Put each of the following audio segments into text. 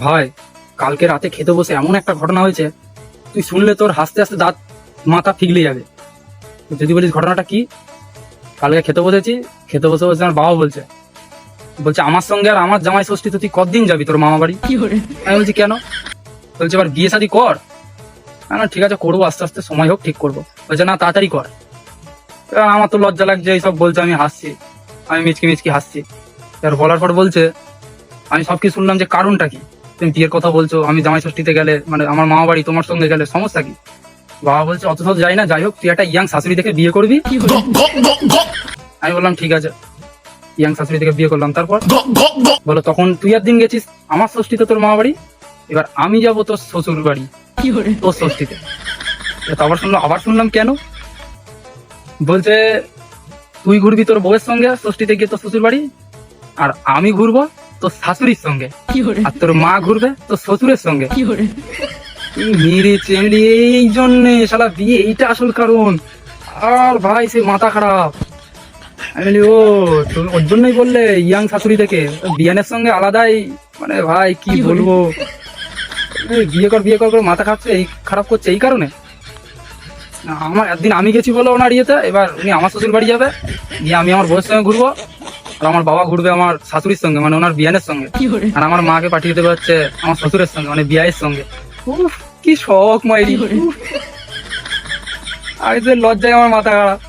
ভাই, কালকে রাতে খেতে বসে এমন একটা ঘটনা হয়েছে, তুই শুনলে তোর হাসতে হাসতে দাঁত মাথা ঠিকলে যাবে। যদি বলিস ঘটনাটা কি। কালকে খেতে বসেছি, খেতে বসে বসে আমার বাবা বলছে বলছে আমার সঙ্গে আর আমার জামাই ষষ্ঠীতে তুই কতদিন যাবি তোর মামা বাড়ি। আমি বলছি কেন? বলছে এবার বিয়ে শাদী কর। আমি বললাম, ঠিক আছে করবো, আস্তে আস্তে সময় হোক ঠিক করবো। বলছে না, তাড়াতাড়ি কর। এবার আমার তো লজ্জা লাগছে, এইসব বলছে, আমি হাসছি, আমি মিচকি মিচকি হাসছি। এবার বলার পর বলছে, আমি সব কি শুনলাম যে কারণটা কি, তুমি বিয়ের কথা বলছো, আমি জামাই ষষ্ঠীতে গেলে মানে আমার মামা বাড়ি তোমার সঙ্গে গেলে সমস্যা কি? বাবা বলছে অত সব যাই না, যাই হোক তুই একটা ইয়াং শাশুড়ি দেখে বিয়ে করবি। আমি বললাম ঠিক আছে, ইয়াং শাশুড়ি থেকে বিয়ে করলাম। তারপর বলো তখন তুই একদিন গেছিস আমার ষষ্ঠীতে তোর মামা বাড়ি, এবার আমি যাবো তোর শ্বশুর বাড়ি তোর ষষ্ঠীতে। তো আবার শুনলাম কেন? বলছে তুই ঘুরবি তোর বউয়ের সঙ্গে ষষ্ঠীতে গিয়ে তোর শ্বশুর বাড়ি, আর আমি ঘুরবো তোর শাশুড়ির সঙ্গে, আর তোর মা ঘুরবে তোর শ্বশুরের সঙ্গে। মেরে চেংড়ি, এই জন্যে শালা বিয়ে, এইটা আসল কারণ। আর ভাই সে মাথা খারাপ। আমি বলি ও তুমি ওর জন্যই বললে ইয়াং শাশুড়ি থেকে বিয়ানের সঙ্গে আলাদাই, মানে ভাই কি বলবো, এই বিয়ে কর বিয়ে কর করে মাথা খারাপ করছে এই কারণে। আমার একদিন আমি গেছি বলে ওনার ইয়েতে, এবার উনি আমার শ্বশুর বাড়ি যাবে, গিয়ে আমি আমার বউয়ের সঙ্গে ঘুরবো, আর আমার বাবা ঘুরবে আমার শাশুড়ির সঙ্গে মানে ওনার বিয়ানের সঙ্গে, আর আমার মাকে পাঠিয়ে দেবে হচ্ছে আমার শ্বশুরের সঙ্গে মানে বিয়ের সঙ্গে। উফ, কি শখ মাইরি। আমি তো লজ্জায় আমার মাথা খারাপ।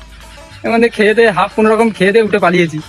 এখান থেকে খেয়ে দিয়ে হাফ কোনো রকম খেয়ে দিয়ে উঠে পালিয়েছি।